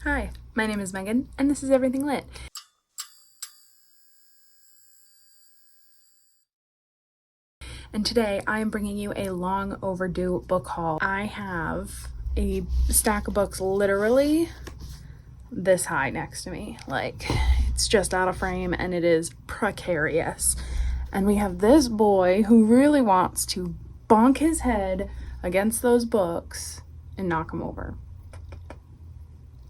Hi, my name is Megan, and this is Everything Lit. And today I am bringing you a long overdue book haul. I have a stack of books literally this high next to me. Like, it's just out of frame and it is precarious. And we have this boy who really wants to bonk his head against those books and knock him over.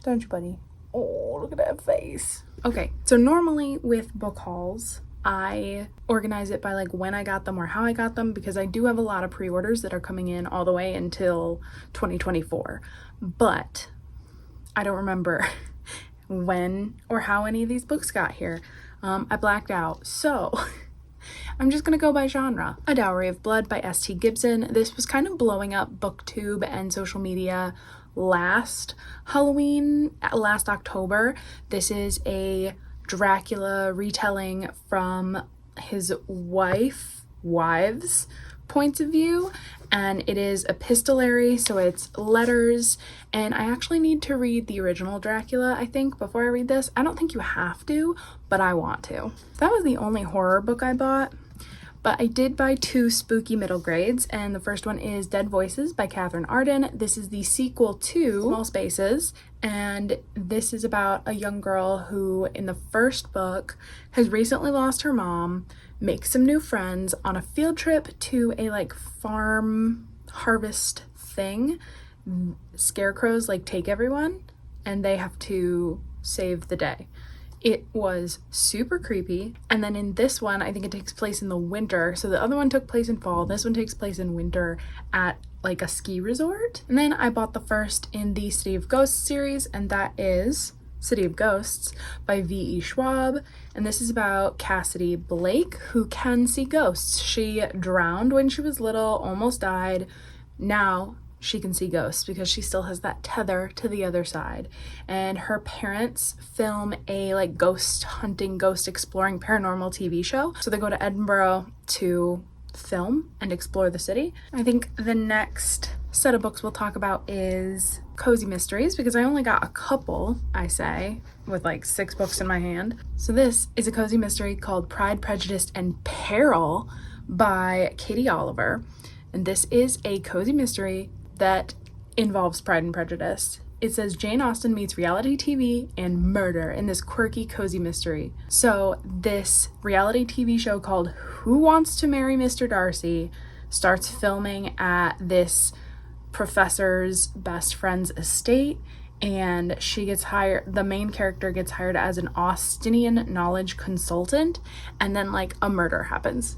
Don't you, buddy? Oh, look at that face. Okay, so normally with book hauls, I organize it by like when I got them or how I got them, because I do have a lot of pre-orders that are coming in all the way until 2024. But I don't remember when or how any of these books got here. I blacked out. So I'm just gonna go by genre. A Dowry of Blood by S.T. Gibson. This was kind of blowing up BookTube and social media last Halloween, last October. This is a Dracula retelling from his wives' points of view, and it is epistolary, so it's letters. And I actually need to read the original Dracula, I think, before I read this. I don't think you have to, but I want to. That was the only horror book I bought. But I did buy two spooky middle grades, and the first one is Dead Voices by Catherine Arden. This is the sequel to Small Spaces, and this is about a young girl who, in the first book, has recently lost her mom, makes some new friends on a field trip to a like farm harvest thing. Scarecrows like take everyone, and they have to save the day. It was super creepy. And then in this one, I think it takes place in the winter. So the other one took place in fall. This one takes place in winter at like a ski resort. And then I bought the first in the City of Ghosts series, and that is City of Ghosts by V.E. Schwab. And this is about Cassidy Blake, who can see ghosts. She drowned when she was little, almost died. Now she can see ghosts because she still has that tether to the other side. And her parents film a like ghost hunting, ghost exploring paranormal TV show. So they go to Edinburgh to film and explore the city. I think the next set of books we'll talk about is Cozy Mysteries, because I only got a couple, I say, with like 6 books in my hand. So this is a cozy mystery called Pride, Prejudice, and Peril by Katie Oliver. And this is a cozy mystery that involves Pride and Prejudice. It says Jane Austen meets reality TV and murder in this quirky, cozy mystery. So this reality TV show called Who Wants to Marry Mr. Darcy starts filming at this professor's best friend's estate, and she gets hired, the main character gets hired as an Austenian knowledge consultant, and then like a murder happens.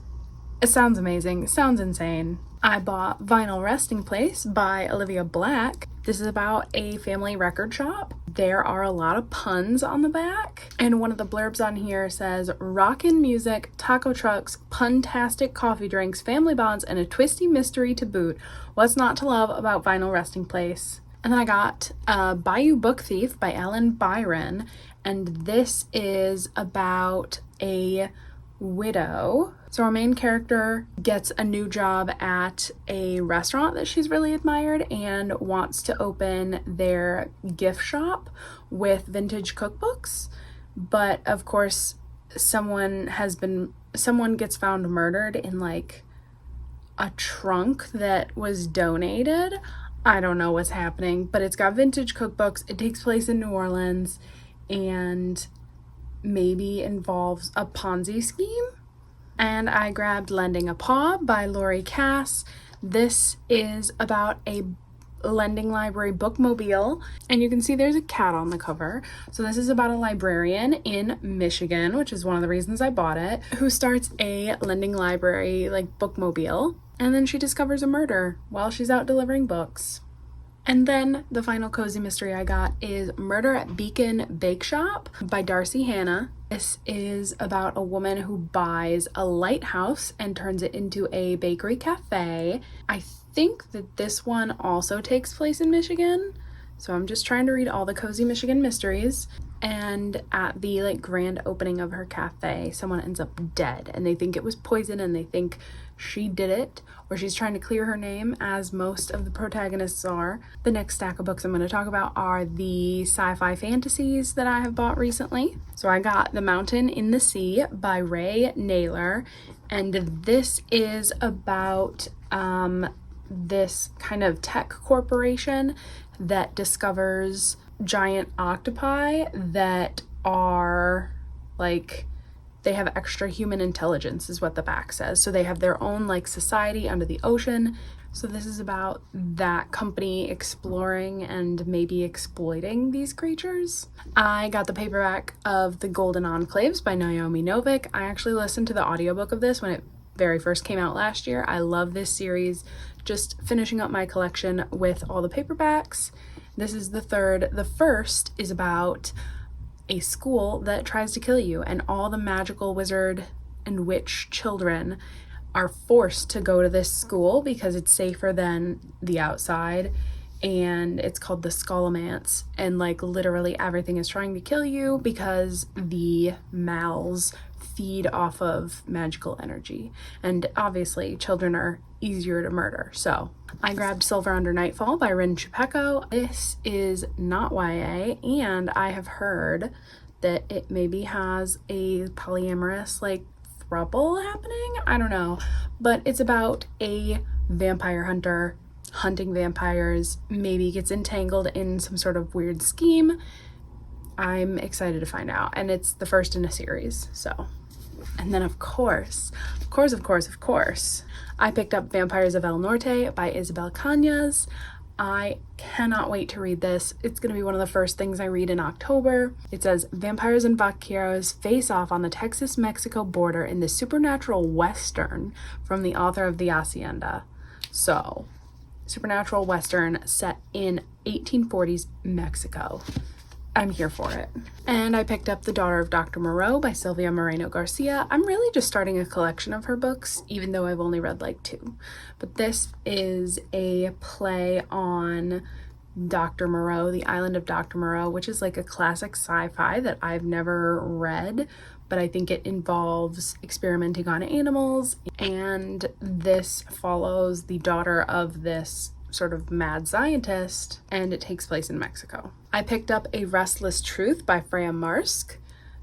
It sounds amazing, it sounds insane. I bought Vinyl Resting Place by Olivia Black. This is about a family record shop. There are a lot of puns on the back, and one of the blurbs on here says rockin' music, taco trucks, pun-tastic coffee drinks, family bonds, and a twisty mystery to boot. What's not to love about Vinyl Resting Place? And then I got Bayou Book Thief by Ellen Byron, and this is about a widow. So our main character gets a new job at a restaurant that she's really admired and wants to open their gift shop with vintage cookbooks. But of course, someone gets found murdered in like a trunk that was donated. I don't know what's happening, but it's got vintage cookbooks. It takes place in New Orleans and maybe involves a Ponzi scheme. And I grabbed Lending a Paw by Lori Cass. This is about a lending library bookmobile, and you can see there's a cat on the cover. So this is about a librarian in Michigan, which is one of the reasons I bought it, who starts a lending library like bookmobile, and then she discovers a murder while she's out delivering books. And then the final cozy mystery I got is Murder at Beacon Bake Shop by Darcy Hannah. This is about a woman who buys a lighthouse and turns it into a bakery cafe. I think that this one also takes place in Michigan. So I'm just trying to read all the Cozy Michigan Mysteries. And at the like grand opening of her cafe, someone ends up dead and they think it was poison and they think she did it, or she's trying to clear her name, as most of the protagonists are. The next stack of books I'm going to talk about are the sci-fi fantasies that I have bought recently. So I got The Mountain in the Sea by Ray Naylor, and this is about this kind of tech corporation that discovers giant octopi that are like, they have extra human intelligence is what the back says. So they have their own like society under the ocean. So this is about that company exploring and maybe exploiting these creatures. I got the paperback of The Golden Enclaves by Naomi Novik. I actually listened to the audiobook of this when it very first came out last year. I love this series. Just finishing up my collection with all the paperbacks. This is the third. The first is about a school that tries to kill you, and all the magical wizard and witch children are forced to go to this school because it's safer than the outside, and it's called the Scholomance, and like literally everything is trying to kill you because the mals feed off of magical energy, and obviously children are easier to murder. So I grabbed Silver Under Nightfall by Rin Chupeco. This is not YA, and I have heard that it maybe has a polyamorous like throuple happening. I don't know, but it's about a vampire hunter hunting vampires, maybe gets entangled in some sort of weird scheme. I'm excited to find out, and it's the first in a series. So, and then of course, I picked up Vampires of El Norte by Isabel Cañas. I cannot wait to read this. It's going to be one of the first things I read in October. It says, vampires and vaqueros face off on the Texas-Mexico border in the supernatural Western from the author of The Hacienda. So, supernatural Western set in 1840s Mexico. I'm here for it. And I picked up The Daughter of Dr. Moreau by Sylvia Moreno Garcia. I'm really just starting a collection of her books, even though I've only read like 2. But this is a play on Dr. Moreau, The Island of Dr. Moreau, which is like a classic sci-fi that I've never read, but I think it involves experimenting on animals. And this follows the daughter of this sort of mad scientist, and it takes place in Mexico. I picked up A Restless Truth by Freya Marsk.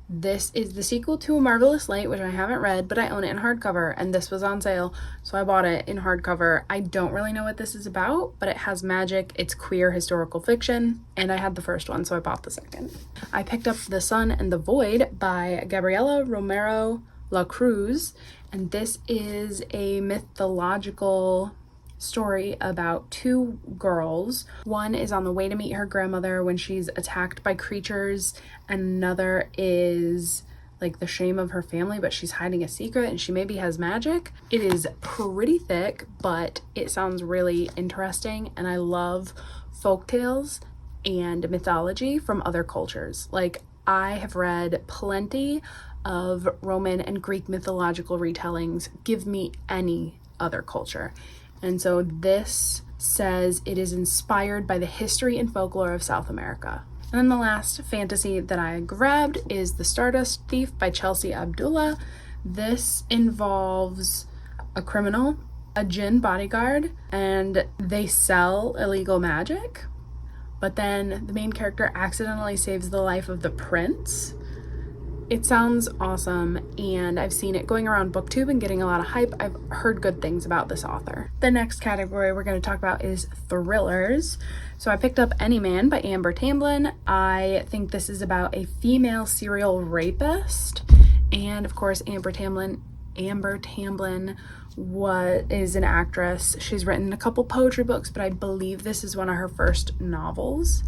This is the sequel to A Marvelous Light, which I haven't read, but I own it in hardcover, and this was on sale, so I bought it in hardcover. I don't really know what this is about, but it has magic, it's queer historical fiction, and I had the first one, so I bought the second. I picked up The Sun and the Void by Gabriela Romero La Cruz, and this is a mythological story about 2 girls. One is on the way to meet her grandmother when she's attacked by creatures, and another is like the shame of her family, but she's hiding a secret and she maybe has magic. It is pretty thick, but it sounds really interesting, and I love folktales and mythology from other cultures. Like, I have read plenty of Roman and Greek mythological retellings. Give me any other culture. And so this says it is inspired by the history and folklore of South America. And then the last fantasy that I grabbed is The Stardust Thief by Chelsea Abdullah. This involves a criminal, a djinn bodyguard, and they sell illegal magic. But then the main character accidentally saves the life of the prince. It sounds awesome, and I've seen it going around BookTube and getting a lot of hype. I've heard good things about this author. The next category we're going to talk about is thrillers. So I picked up Any Man by Amber Tamblyn. I think this is about a female serial rapist, and of course Amber Tamblyn is an actress. She's written a couple poetry books, but I believe this is one of her first novels.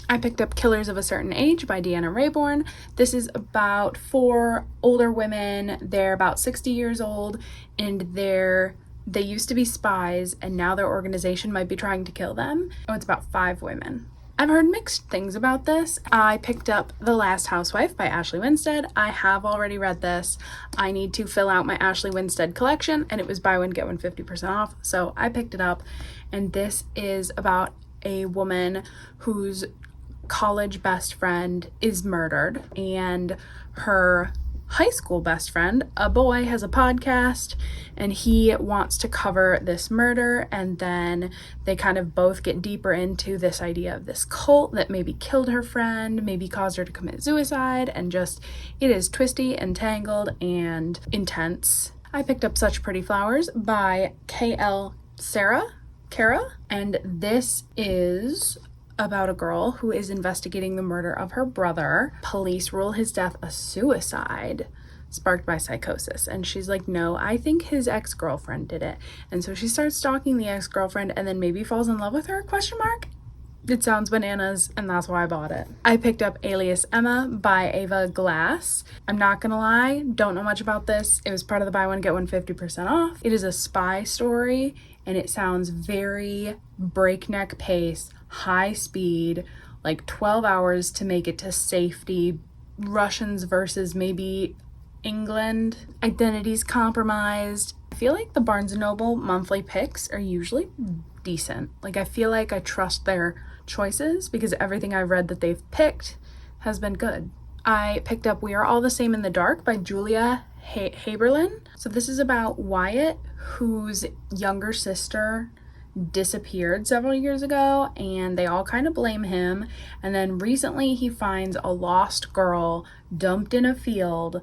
I picked up Killers of a Certain Age by Deanna Raybourn. This is about 4 older women. They're about 60 years old, and they used to be spies, and now their organization might be trying to kill them. Oh, it's about 5 women. I've heard mixed things about this. I picked up The Last Housewife by Ashley Winstead. I have already read this. I need to fill out my Ashley Winstead collection, and it was buy one, get one 50% off, so I picked it up. And this is about a woman whose college best friend is murdered, and her high school best friend, a boy, has a podcast and he wants to cover this murder, and then they kind of both get deeper into this idea of this cult that maybe killed her friend, maybe caused her to commit suicide, and just it is twisty and tangled and intense. I picked up Such Pretty Flowers by K.L. Kara, and this is about a girl who is investigating the murder of her brother. Police rule his death a suicide sparked by psychosis, and she's like, no, I think his ex-girlfriend did it. And so she starts stalking the ex-girlfriend and then maybe falls in love with her, question mark. It sounds bananas, and that's why I bought it. I picked up Alias Emma by Ava Glass. I'm not gonna lie, don't know much about this. It was part of the buy one get one 50% off. It is a spy story, and it sounds very breakneck pace, high speed, like 12 hours to make it to safety, Russians versus maybe England, identities compromised. I feel like the Barnes & Noble monthly picks are usually decent. Like, I feel like I trust their choices because everything I've read that they've picked has been good. I picked up We Are All the Same in the Dark by Julia Haberlin. So this is about Wyatt, whose younger sister disappeared several years ago, and they all kind of blame him. And then recently he finds a lost girl dumped in a field,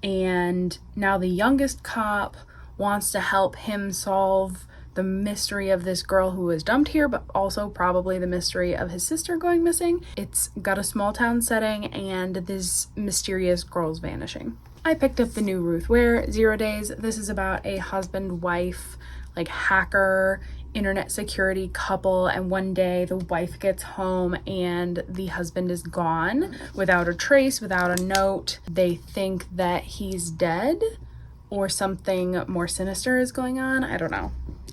and now the youngest cop wants to help him solve the mystery of this girl who was dumped here, but also probably the mystery of his sister going missing. It's got a small town setting and this mysterious girl's vanishing. I picked up the new Ruth Ware, 0 Days. This is about a husband-wife, like hacker, internet security couple, and one day the wife gets home and the husband is gone without a trace, without a note. They think that he's dead or something more sinister is going on. I don't know.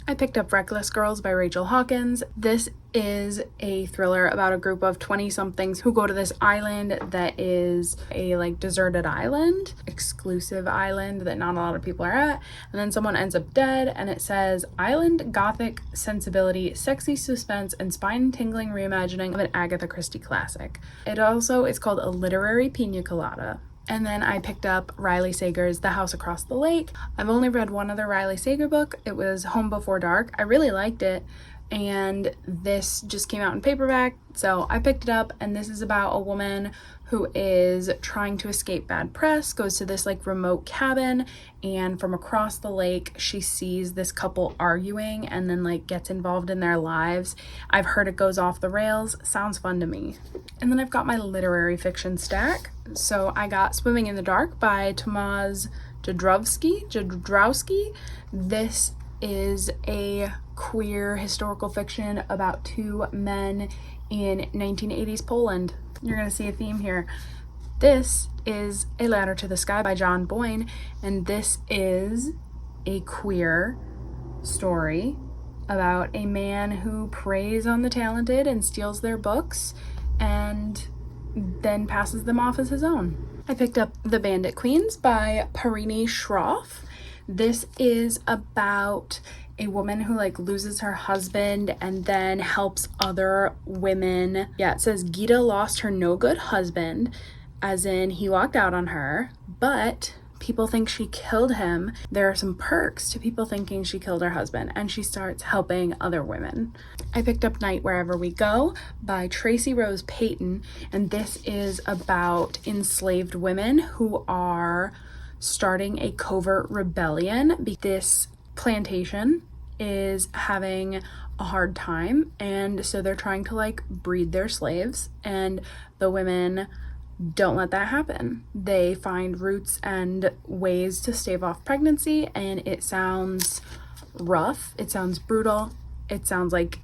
I picked up Reckless Girls by Rachel Hawkins. This is a thriller about a group of 20-somethings who go to this island that is a like deserted island, exclusive island that not a lot of people are at, and then someone ends up dead, and it says island gothic sensibility, sexy suspense, and spine-tingling reimagining of an Agatha Christie classic. It also is called A Literary Pina Colada. And then I picked up Riley Sager's The House Across the Lake. I've only read one other Riley Sager book. It was Home Before Dark. I really liked it, and this just came out in paperback, so I picked it up. And this is about a woman who is trying to escape bad press, goes to this like remote cabin, and from across the lake she sees this couple arguing and then like gets involved in their lives. I've heard it goes off the rails. Sounds fun to me. And then I've got my literary fiction stack. So I got Swimming in the Dark by Tomasz Jadrowski. This is a queer historical fiction about two men in 1980s Poland. You're gonna see a theme here. This is A Ladder to the Sky by John Boyne, and this is a queer story about a man who preys on the talented and steals their books and then passes them off as his own. I picked up The Bandit Queens by Parini Shroff. This is about a woman who like loses her husband and then helps other women. Yeah, it says Gita lost her no good husband, as in he walked out on her, but people think she killed him. There are some perks to people thinking she killed her husband, and she starts helping other women. I picked up Night Wherever We Go by Tracy Rose Payton, and this is about enslaved women who are starting a covert rebellion. This plantation is having a hard time, and so they're trying to like breed their slaves, and the women don't let that happen. They find routes and ways to stave off pregnancy, and it sounds rough, it sounds brutal, it sounds like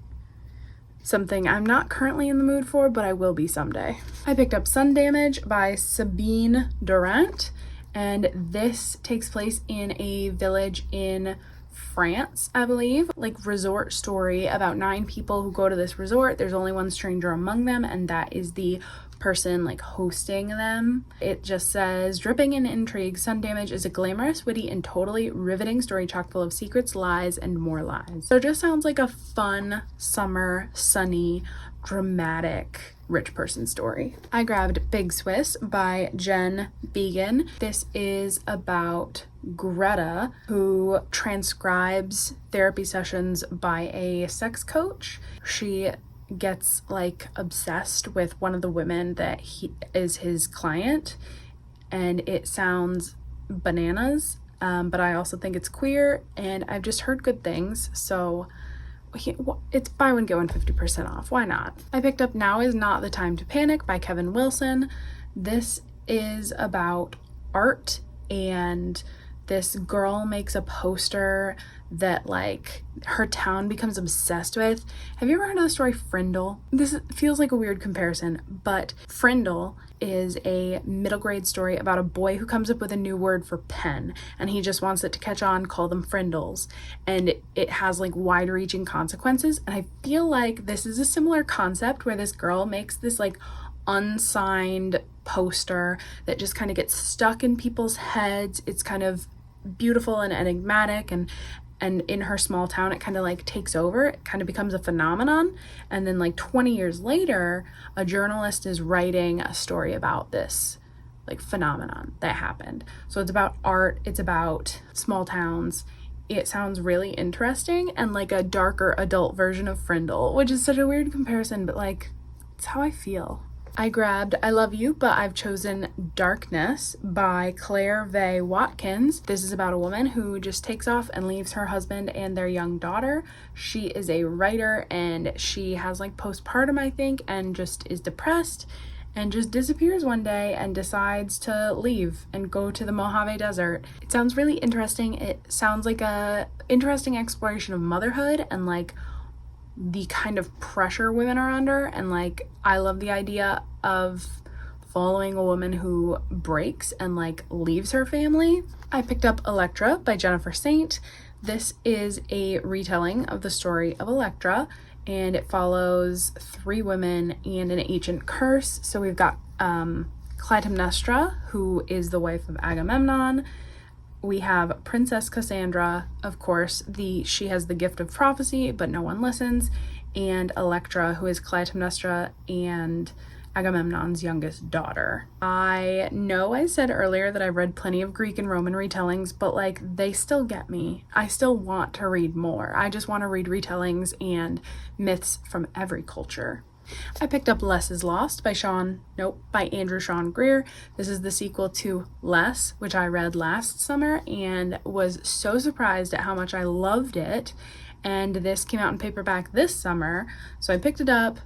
something I'm not currently in the mood for, but I will be someday. I picked up Sun Damage by Sabine Durant, and this takes place in a village in France, I believe, like resort story about 9 people who go to this resort. There's only one stranger among them, and that is the person like hosting them. It just says, dripping in intrigue, Sun Damage is a glamorous, witty, and totally riveting story chock full of secrets, lies, and more lies. So it just sounds like a fun, summer, sunny, dramatic rich person story. I grabbed Big Swiss by Jen Began. This is about Greta, who transcribes therapy sessions by a sex coach. She gets like obsessed with one of the women that he is his client, and it sounds bananas, but I also think it's queer, and I've just heard good things, so it's buy one get one 50% off. Why not? I picked up Now Is Not the Time to Panic by Kevin Wilson. This is about art, and this girl makes a poster that like her town becomes obsessed with. Have you ever heard of the story Frindle? This feels like a weird comparison, but Frindle is a middle grade story about a boy who comes up with a new word for pen, and he just wants it to catch on, call them Frindles, and it has like wide-reaching consequences. And I feel like this is a similar concept where this girl makes this like unsigned poster that just kind of gets stuck in people's heads. It's kind of beautiful and enigmatic, and in her small town it kind of like takes over. It kind of becomes a phenomenon, and then like 20 years later a journalist is writing a story about this like phenomenon that happened. So it's about art, it's about small towns. It sounds really interesting and like a darker adult version of Frindle, which is such a weird comparison, but like it's how I feel. I grabbed I Love You, But I've Chosen Darkness by Claire Vaye Watkins. This is about a woman who just takes off and leaves her husband and their young daughter. She is a writer, and she has like postpartum, I think, and just is depressed and just disappears one day and decides to leave and go to the Mojave Desert. It sounds really interesting. It sounds like a interesting exploration of motherhood and like the kind of pressure women are under, and like I love the idea of following a woman who breaks and like leaves her family. I picked up Electra by Jennifer Saint. This is a retelling of the story of Electra, and it follows 3 women and an ancient curse. So we've got Clytemnestra, who is the wife of Agamemnon. We have Princess Cassandra, of course, she has the gift of prophecy, but no one listens, and Electra, who is Clytemnestra and Agamemnon's youngest daughter. I know I said earlier that I've read plenty of Greek and Roman retellings, but like they still get me. I still want to read more. I just want to read retellings and myths from every culture. I picked up Less is Lost by Andrew Sean Greer. This is the sequel to Less, which I read last summer and was so surprised at how much I loved it. And this came out in paperback this summer, so I picked it up.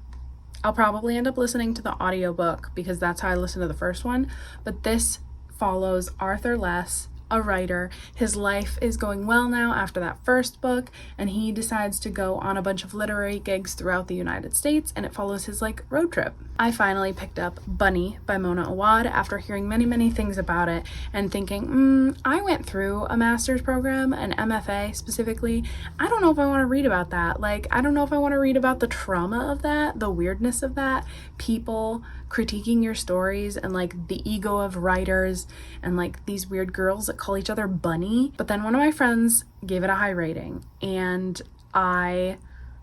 I'll probably end up listening to the audiobook because that's how I listened to the first one. But this follows Arthur Less, a writer. His life is going well now after that first book, and he decides to go on a bunch of literary gigs throughout the United States, and it follows his like road trip. I finally picked up Bunny by Mona Awad after hearing many things about it and thinking, I went through a master's program, an MFA specifically. I don't know if I want to read about that. Like, I don't know if I want to read about the trauma of that, the weirdness of that, people critiquing your stories, and like the ego of writers, and like these weird girls that call each other Bunny. But then one of my friends gave it a high rating, and I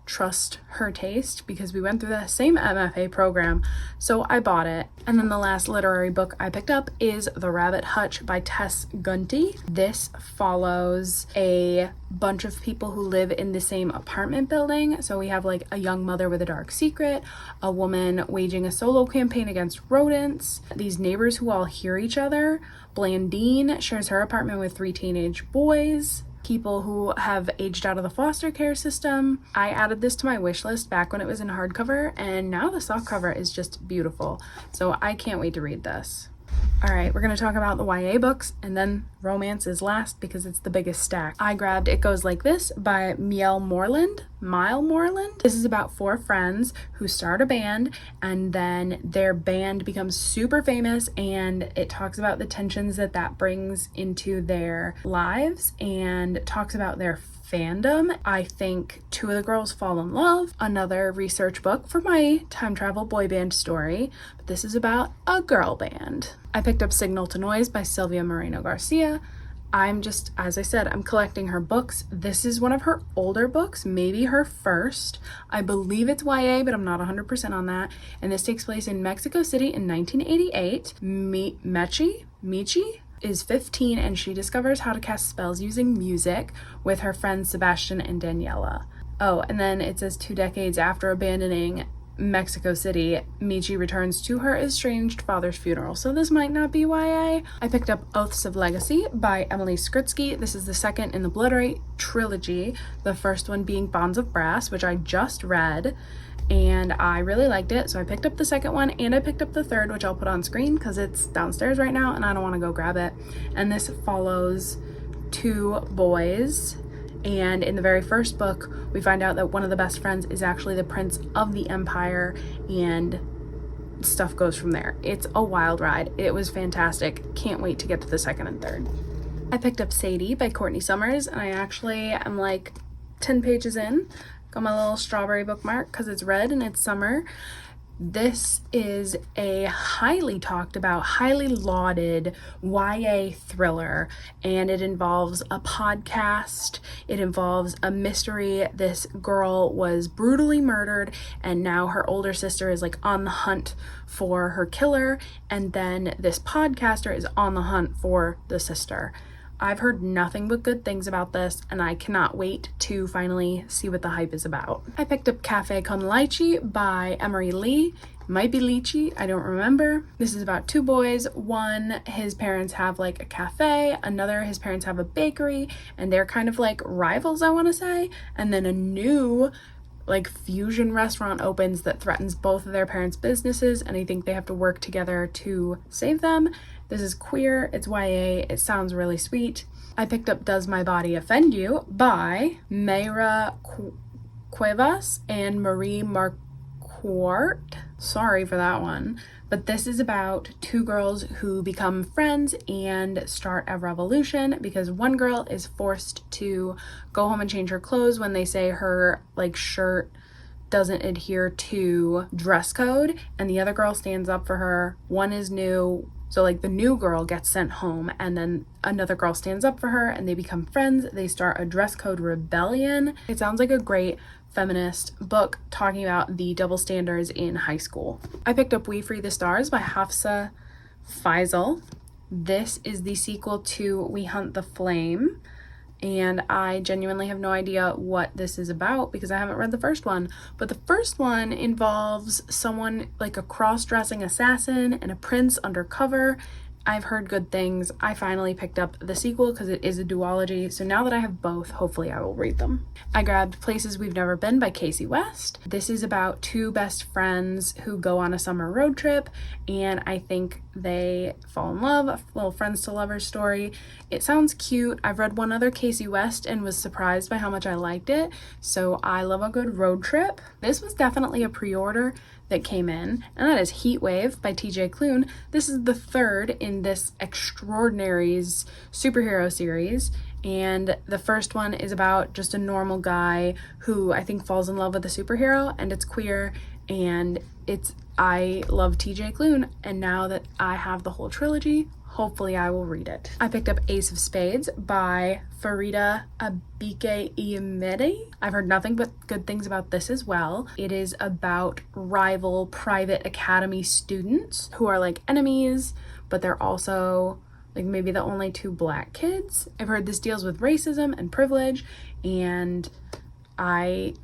trust her taste because we went through the same MFA program, so I bought it. And then the last literary book I picked up is The Rabbit Hutch by Tess Gunty. This follows a bunch of people who live in the same apartment building. So we have like a young mother with a dark secret, a woman waging a solo campaign against rodents, these neighbors who all hear each other. Blandine shares her apartment with 3 teenage boys, people who have aged out of the foster care system. I added this to my wish list back when it was in hardcover, and now the softcover is just beautiful. So I can't wait to read this. All right, we're going to talk about the YA books, and then romance is last because it's the biggest stack. I grabbed It Goes Like This by Mielle Moreland. This is about 4 friends who start a band, and then their band becomes super famous, and it talks about the tensions that brings into their lives, and talks about their fandom. I think two of the girls fall in love. Another research book for my time travel boy band story, but this is about a girl band. I picked up Signal to Noise by Silvia Moreno Garcia. As I said, I'm collecting her books. This is one of her older books, maybe her first. I believe it's YA, but I'm not 100% on that. And this takes place in Mexico City in 1988. Michi is 15 and she discovers how to cast spells using music with her friends Sebastian and Daniela. Oh, and then it says 2 decades after abandoning Mexico City, Michi returns to her estranged father's funeral. So this might not be YA. I picked up Oaths of Legacy by Emily Skritsky. This is the second in the Bloodright trilogy, the first one being Bonds of Brass, which I just read, and I really liked it. So I picked up the second one and I picked up the third, which I'll put on screen because it's downstairs right now and I don't want to go grab it. And this follows 2 boys. And in the very first book, we find out that one of the best friends is actually the Prince of the Empire, and stuff goes from there. It's a wild ride. It was fantastic. Can't wait to get to the second and third. I picked up Sadie by Courtney Summers, and I actually am like 10 pages in. Got my little strawberry bookmark because it's red and it's summer. This is a highly talked about, highly lauded YA thriller, and it involves a podcast. It involves a mystery. This girl was brutally murdered, and now her older sister is like on the hunt for her killer, and then this podcaster is on the hunt for the sister. I've heard nothing but good things about this, and I cannot wait to finally see what the hype is about. I picked up Cafe con Leche by Emery Lee. Might be Lychee, I don't remember. This is about 2 boys. One, his parents have like a cafe. Another, his parents have a bakery, and they're kind of like rivals, I want to say. And then a new like fusion restaurant opens that threatens both of their parents' businesses, and I think they have to work together to save them. This is queer, it's YA, it sounds really sweet. I picked up Does My Body Offend You by Mayra Cuevas and Marie Marquardt. Sorry for that one. But this is about 2 girls who become friends and start a revolution because one girl is forced to go home and change her clothes when they say her like shirt doesn't adhere to dress code, and the other girl stands up for her. One is new, so like the new girl gets sent home, and then another girl stands up for her and they become friends. They start a dress code rebellion. It sounds like a great feminist book talking about the double standards in high school. I picked up We Free the Stars by Hafsa Faisal. This is the sequel to We Hunt the Flame, and I genuinely have no idea what this is about because I haven't read the first one. But the first one involves someone like a cross-dressing assassin and a prince undercover. I've heard good things. I finally picked up the sequel because it is a duology, so now that I have both, hopefully I will read them. I grabbed Places We've Never Been by Casey West. This is about 2 best friends who go on a summer road trip, and I think they fall in love, a little friends to lovers story. It sounds cute. I've read one other Casey West and was surprised by how much I liked it, so I love a good road trip. This was definitely a pre-order that came in, and that is Heatwave by TJ Klune. This is the 3rd in this Extraordinaries superhero series, and the first one is about just a normal guy who I think falls in love with a superhero, and it's queer, and I love TJ Klune, and now that I have the whole trilogy, hopefully I will read it. I picked up Ace of Spades by Farida Abike-Iyemede. I've heard nothing but good things about this as well. It is about rival private academy students who are like enemies, but they're also like maybe the only 2 Black kids. I've heard this deals with racism and privilege, and I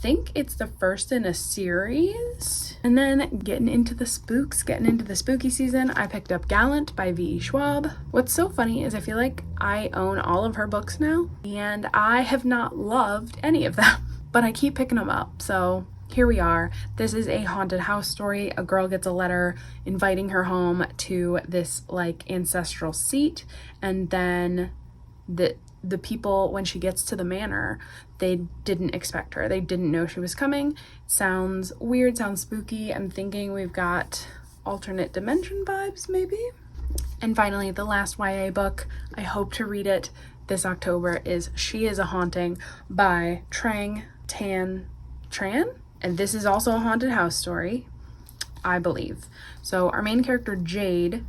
think it's the first in a series. And then getting into the spooky season, I picked up Gallant by V.E. Schwab. What's so funny is I feel like I own all of her books now, and I have not loved any of them, but I keep picking them up, so here we are. This is a haunted house story. A girl gets a letter inviting her home to this like ancestral seat, and then the people, when she gets to the manor, they didn't expect her. They didn't know she was coming. Sounds weird, sounds spooky. I'm thinking we've got alternate dimension vibes, maybe? And finally, the last YA book. I hope to read it this October is She Is a Haunting by Trang Tan Tran. And this is also a haunted house story, I believe. So our main character, Jade,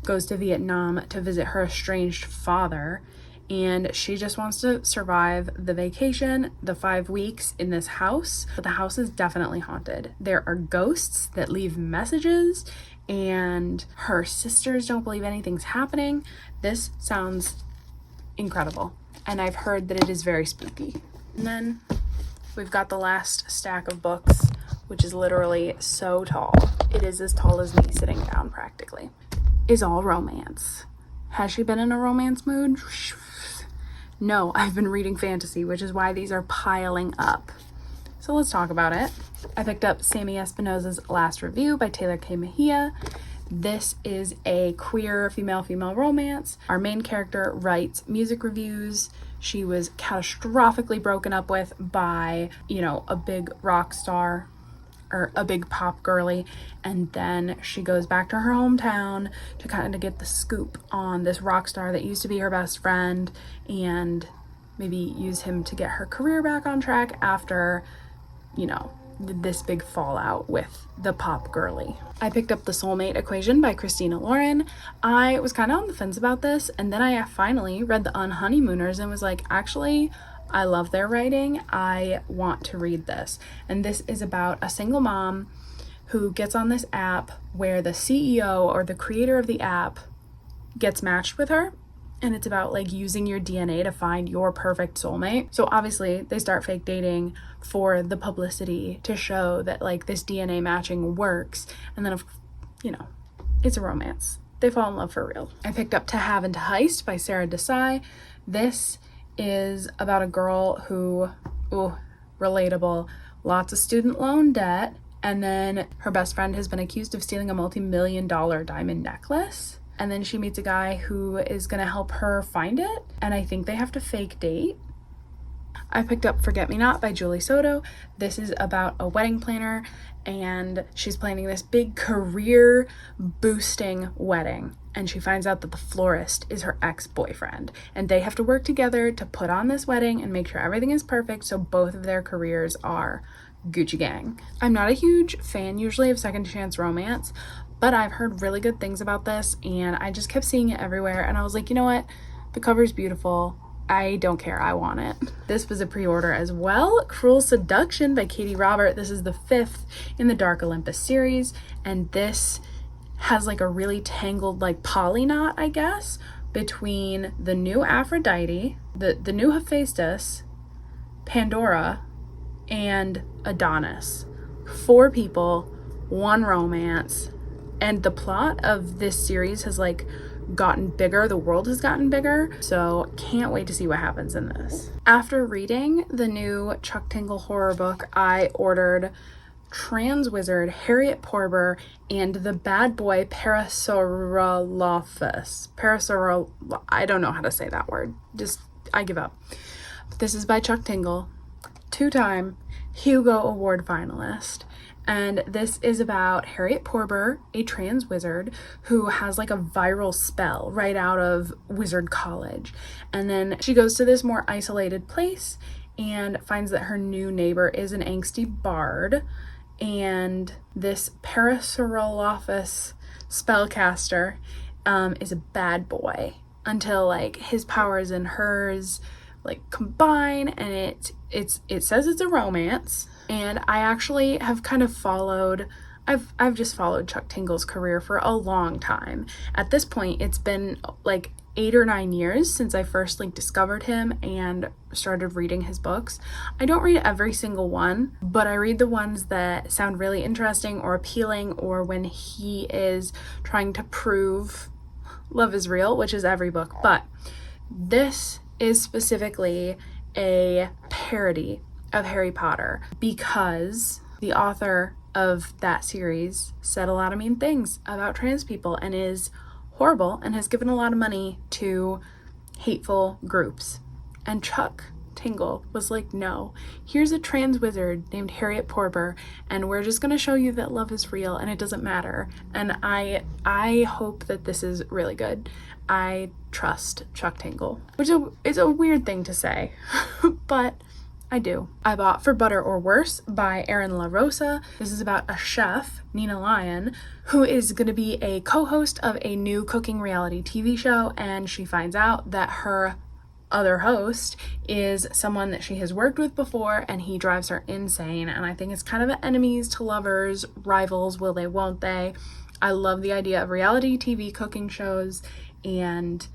goes to Vietnam to visit her estranged father, and she just wants to survive the vacation, the 5 weeks in this house. But the house is definitely haunted. There are ghosts that leave messages, and her sisters don't believe anything's happening. This sounds incredible, and I've heard that it is very spooky. And then we've got the last stack of books, which is literally so tall. It is as tall as me sitting down practically. Is all romance. Has she been in a romance mood? No, I've been reading fantasy, which is why these are piling up. So let's talk about it. I picked up Sammy Espinosa's Last Review by Taylor K. Mejia. This is a queer female-female romance. Our main character writes music reviews. She was catastrophically broken up with by, a big rock star or a big pop girly, and then she goes back to her hometown to kind of get the scoop on this rock star that used to be her best friend and maybe use him to get her career back on track after, this big fallout with the pop girly. I picked up The Soulmate Equation by Christina Lauren. I was kind of on the fence about this, and then I finally read The Unhoneymooners and was like, actually, I love their writing. I want to read this. And this is about a single mom who gets on this app where the CEO or the creator of the app gets matched with her. And it's about like using your DNA to find your perfect soulmate. So obviously they start fake dating for the publicity to show that like this DNA matching works. And then, it's a romance. They fall in love for real. I picked up To Have and to Heist by Sarah Desai. This is about a girl who, relatable, lots of student loan debt, and then her best friend has been accused of stealing a multi-million-dollar diamond necklace, and then she meets a guy who is gonna help her find it, and I think they have to fake date. I picked up Forget Me Not by Julie Soto. This is about a wedding planner, and she's planning this big career boosting wedding, and she finds out that the florist is her ex-boyfriend, and they have to work together to put on this wedding and make sure everything is perfect so both of their careers are Gucci gang. I'm not a huge fan usually of second chance romance, but I've heard really good things about this, and I just kept seeing it everywhere, and I was like, you know what, the cover's beautiful, I don't care, I want it. This was a pre-order as well. Cruel Seduction by Katie Robert. This is the 5th in the Dark Olympus series, and this has like a really tangled like poly knot, I guess, between the new Aphrodite, the new Hephaestus, Pandora, and Adonis. 4 people, 1 romance, and the plot of this series has like gotten bigger. The world has gotten bigger, so can't wait to see what happens in this. After reading the new Chuck Tingle horror book, I ordered Trans Wizard Harriet Porber and the Bad Boy Parasaurolophus. I don't know how to say that word. I give up. This is by Chuck Tingle, 2-time Hugo Award finalist. And this is about Harriet Porber, a trans wizard who has like a viral spell right out of wizard college. And then she goes to this more isolated place and finds that her new neighbor is an angsty bard. And this Parasaurolophus spellcaster is a bad boy until like his powers and hers like combine, and it says it's a romance. And I actually have kind of I've just followed Chuck Tingle's career for a long time. At this point, it's been like 8 or 9 years since I first like discovered him and started reading his books. I don't read every single one, but I read the ones that sound really interesting or appealing, or when he is trying to prove love is real, which is every book. But this is specifically a parody of Harry Potter because the author of that series said a lot of mean things about trans people and is horrible and has given a lot of money to hateful groups. And Chuck Tingle was like, no, here's a trans wizard named Harriet Porber, and we're just gonna show you that love is real and it doesn't matter. And I hope that this is really good. I trust Chuck Tingle, which is a weird thing to say, but I do. I bought For Butter or Worse by Erin LaRosa. This is about a chef, Nina Lyon, who is going to be a co-host of a new cooking reality TV show, and she finds out that her other host is someone that she has worked with before, and he drives her insane. And I think it's kind of an enemies to lovers, rivals, will they, won't they. I love the idea of reality TV cooking shows, and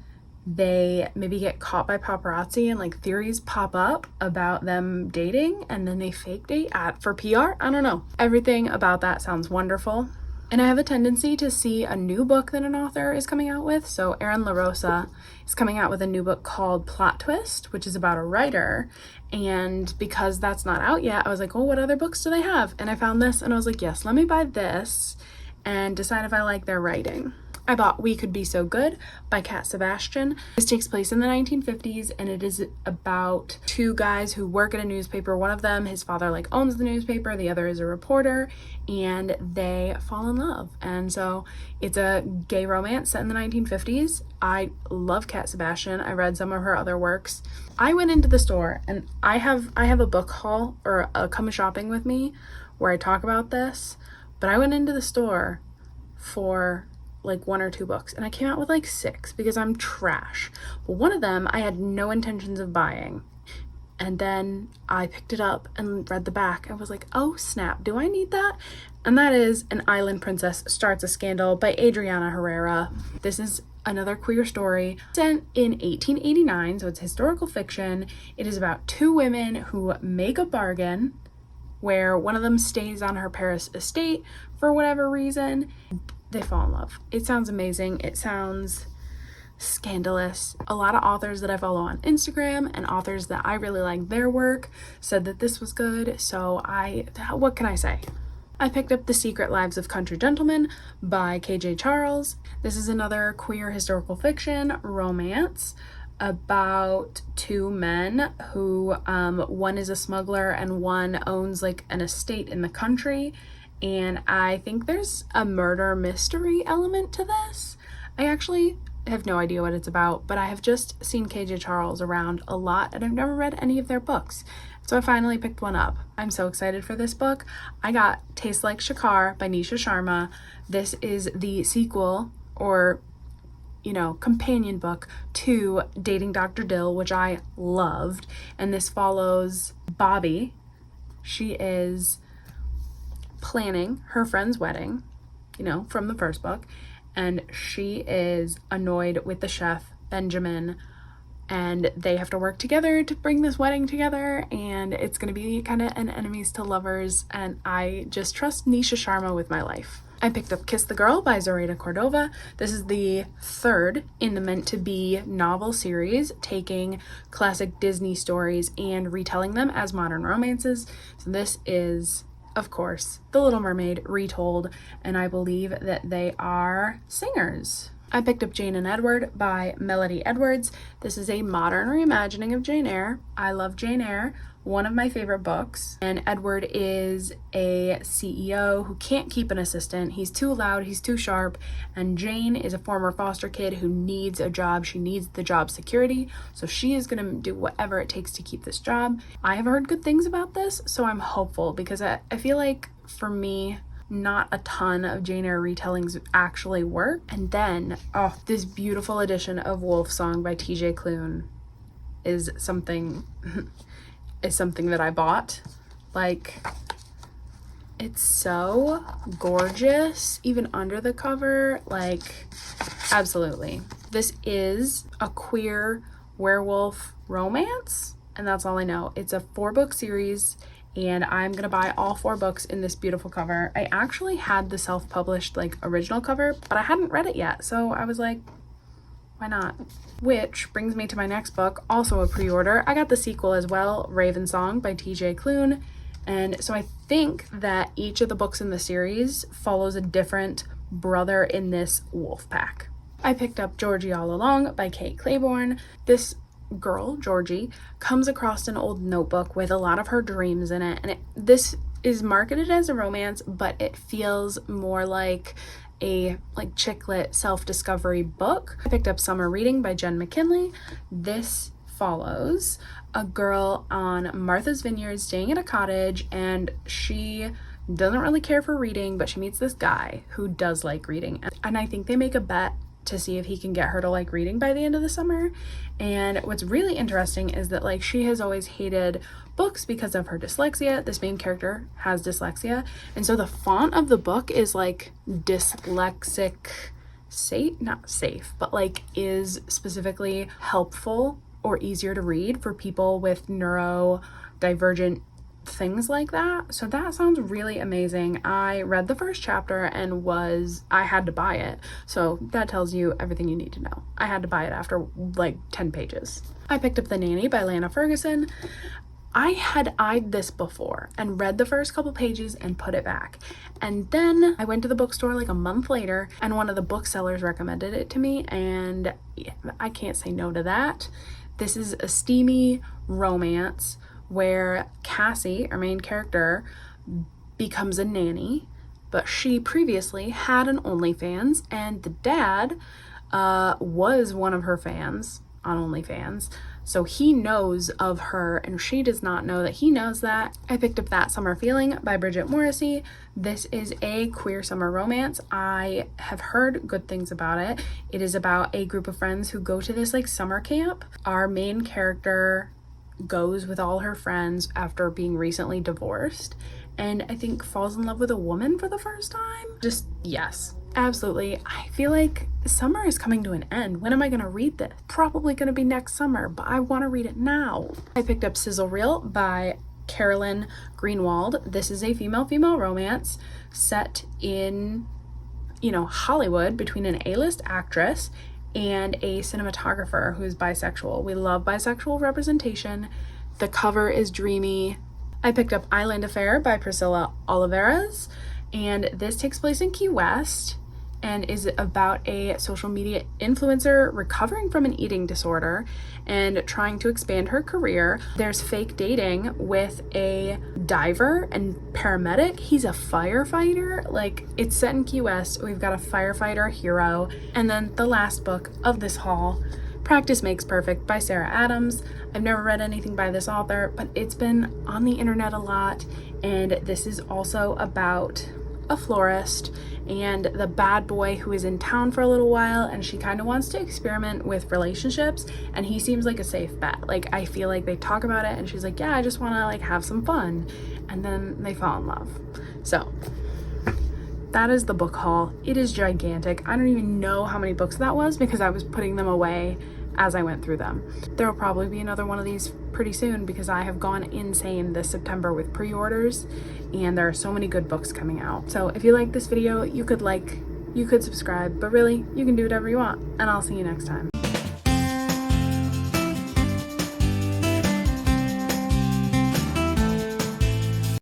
they maybe get caught by paparazzi and like theories pop up about them dating and then they fake date for PR. I don't know. Everything about that sounds wonderful. And I have a tendency to see a new book that an author is coming out with. So Erin LaRosa is coming out with a new book called Plot Twist, which is about a writer. And because that's not out yet, I was like, oh, what other books do they have? And I found this and I was like, yes, let me buy this and decide if I like their writing. I bought We Could Be So Good by Cat Sebastian. This takes place in the 1950s, and it is about two guys who work at a newspaper. One of them, his father like owns the newspaper, the other is a reporter, and they fall in love. And so it's a gay romance set in the 1950s. I love Cat Sebastian. I read some of her other works. I went into the store, and I have a book haul or a come shopping with me where I talk about this, but I went into the store for like 1 or 2 books and I came out with like 6 because I'm trash. But one of them I had no intentions of buying, and then I picked it up and read the back and was like, oh snap, do I need that? And that is An Island Princess Starts a Scandal by Adriana Herrera. This is another queer story set in 1889, so it's historical fiction. It is about 2 women who make a bargain where one of them stays on her Paris estate for whatever reason. They fall in love. It sounds amazing. It sounds scandalous. A lot of authors that I follow on Instagram and authors that I really like their work said that this was good. So what can I say? I picked up The Secret Lives of Country Gentlemen by KJ Charles. This is another queer historical fiction romance about 2 men who one is a smuggler and one owns like an estate in the country. And I think there's a murder mystery element to this. I actually have no idea what it's about, but I have just seen KJ Charles around a lot and I've never read any of their books. So I finally picked one up. I'm so excited for this book. I got Taste Like Shakar by Nisha Sharma. This is the sequel or, companion book to Dating Dr. Dill, which I loved. And this follows Bobby. She is planning her friend's wedding, from the first book, and she is annoyed with the chef Benjamin, and they have to work together to bring this wedding together, and it's going to be kind of an enemies to lovers, and I just trust Nisha Sharma with my life. I picked up Kiss the Girl by Zoraida Cordova. This is the 3rd in the Meant to Be novel series, taking classic Disney stories and retelling them as modern romances. So this is, of course, The Little Mermaid retold, and I believe that they are singers. I picked up Jane and Edward by Melody Edwards. This is a modern reimagining of Jane Eyre. I love Jane Eyre, one of my favorite books. And Edward is a CEO who can't keep an assistant. He's too loud, he's too sharp, and Jane is a former foster kid who needs a job. She needs the job security, so she is going to do whatever it takes to keep this job. I have heard good things about this, so I'm hopeful because I feel like for me, not a ton of Jane Eyre retellings actually work. And then, this beautiful edition of Wolf Song by TJ Klune is something that I bought. Like, it's so gorgeous, even under the cover, like, absolutely. This is a queer werewolf romance, and that's all I know. It's a 4-book series, and I'm gonna buy all 4 books in this beautiful cover. I actually had the self-published original cover, but I hadn't read it yet, so I was like, why not? Which brings me to my next book, also a pre-order. I got the sequel as well, Raven Song by TJ Klune, and so I think that each of the books in the series follows a different brother in this wolf pack. I picked up Georgie All Along by Kate Claiborne. This girl, Georgie, comes across an old notebook with a lot of her dreams in it, and this is marketed as a romance, but it feels more like a chick lit self-discovery book. I picked up Summer Reading by Jen McKinley. This follows a girl on Martha's Vineyard staying at a cottage, and she doesn't really care for reading, but she meets this guy who does like reading, and I think they make a bet to see if he can get her to like reading by the end of the summer. And what's really interesting is that like she has always hated books because of her dyslexia. This main character has dyslexia, and so the font of the book is like dyslexic safe, not safe, but like is specifically helpful or easier to read for people with neurodivergent things like that. So that sounds really amazing. I read the first chapter and I had to buy it. So that tells you everything you need to know. I had to buy it after like 10 pages. I picked up The Nanny by Lana Ferguson. I had eyed this before and read the first couple pages and put it back. And then I went to the bookstore like a month later, and one of the booksellers recommended it to me, and I can't say no to that. This is a steamy romance where Cassie, our main character, becomes a nanny, but she previously had an OnlyFans, and the dad was one of her fans on OnlyFans, so he knows of her and she does not know that he knows that. I picked up That Summer Feeling by Bridget Morrissey. This is a queer summer romance. I have heard good things about it. It is about a group of friends who go to this like summer camp. Our main character goes with all her friends after being recently divorced, and I think falls in love with a woman for the first time. Just yes, absolutely. I feel like summer is coming to an end. When am I gonna read this? Probably gonna be next summer, but I want to read it now. I picked up Sizzle Reel by Carolyn Greenwald. This is a female romance set in, Hollywood, between an A-list actress and a cinematographer who is bisexual. We love bisexual representation. The cover is dreamy. I picked up Island Affair by Priscilla Olivares, and this takes place in Key West and is about a social media influencer recovering from an eating disorder and trying to expand her career. There's fake dating with a diver and paramedic. He's a firefighter. Like, it's set in Key West. We've got a firefighter hero. And then the last book of this haul, Practice Makes Perfect by Sarah Adams. I've never read anything by this author, but it's been on the internet a lot. And this is also about a florist and the bad boy who is in town for a little while, and she kind of wants to experiment with relationships, and he seems like a safe bet. Like, I feel like they talk about it and she's like, yeah, I just want to like have some fun, and then they fall in love. So that is the book haul. It is gigantic. I don't even know how many books that was because I was putting them away as I went through them. There will probably be another one of these pretty soon because I have gone insane this September with pre-orders, and there are so many good books coming out. So if you like this video, you could subscribe, but really, you can do whatever you want, and I'll see you next time.